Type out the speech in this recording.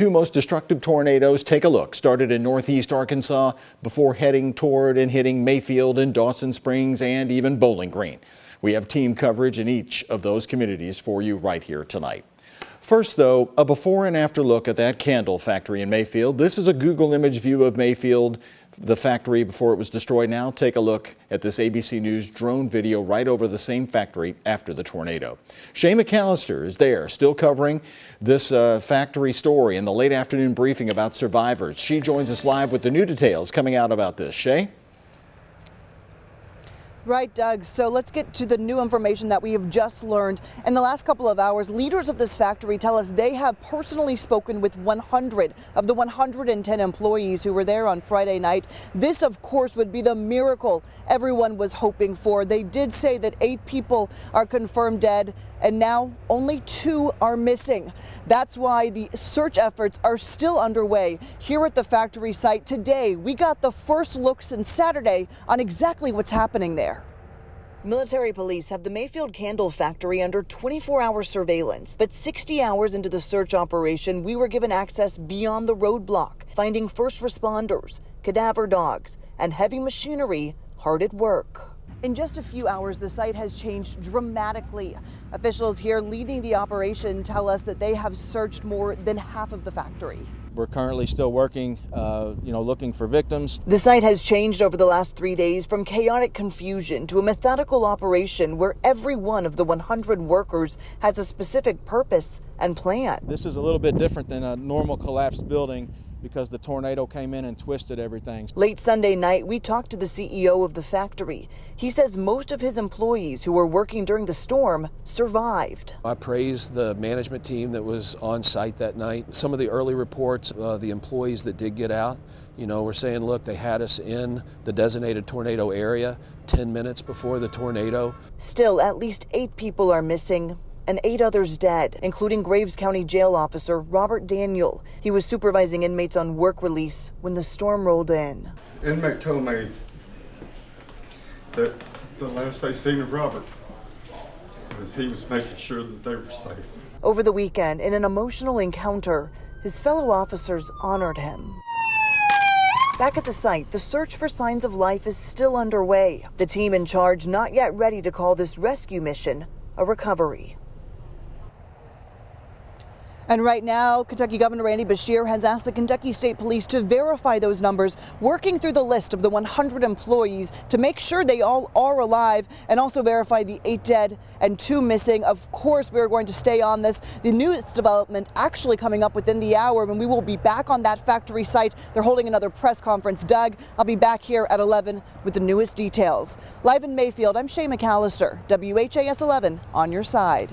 Two most destructive tornadoes, take a look, started in northeast Arkansas before heading toward and hitting Mayfield and Dawson Springs and even Bowling Green. We have team coverage in each of those communities for you right here tonight. First, though, a before and after look at that candle factory in Mayfield. This is a Google image view of Mayfield, the factory before it was destroyed. Now take a look at this ABC News drone video right over the same factory after the tornado. Shay McAllister is there, still covering this factory story in the late afternoon briefing about survivors. She joins us live with the new details coming out about this. Shay? Right, Doug. So let's get to the new information that we have just learned. In the last couple of hours, leaders of this factory tell us they have personally spoken with 100 of the 110 employees who were there on Friday night. This, of course, would be the miracle everyone was hoping for. They did say that 8 people are confirmed dead, and now only 2 are missing. That's why the search efforts are still underway here at the factory site. Today, we got the first look since Saturday on exactly what's happening there. Military police have the Mayfield candle factory under 24-hour surveillance, but 60 hours into the search operation, we were given access beyond the roadblock, finding first responders, cadaver dogs, and heavy machinery hard at work. In just a few hours, the site has changed dramatically. Officials here leading the operation tell us that they have searched more than half of the factory. We're currently still working, looking for victims. The site has changed over the last 3 days from chaotic confusion to a methodical operation where every one of the 100 workers has a specific purpose and plan. This is a little bit different than a normal collapsed building because the tornado came in and twisted everything. Late Sunday night, we talked to the CEO of the factory. He says most of his employees who were working during the storm survived. I praise the management team that was on site that night. Some of the early reports, the employees that did get out, were saying, look, they had us in the designated tornado area 10 minutes before the tornado. Still, at least 8 people are missing and 8 others dead, including Graves County Jail Officer Robert Daniel. He was supervising inmates on work release when the storm rolled in. Inmate told me that the last they seen of Robert was he was making sure that they were safe. Over the weekend, in an emotional encounter, his fellow officers honored him. Back at the site, the search for signs of life is still underway. The team in charge not yet ready to call this rescue mission a recovery. And right now, Kentucky Governor Randy Beshear has asked the Kentucky State Police to verify those numbers, working through the list of the 100 employees to make sure they all are alive and also verify the 8 dead and 2 missing. Of course, we're going to stay on this. The newest development actually coming up within the hour when we will be back on that factory site. They're holding another press conference. Doug, I'll be back here at 11 with the newest details. Live in Mayfield, I'm Shay McAllister, WHAS 11 on your side.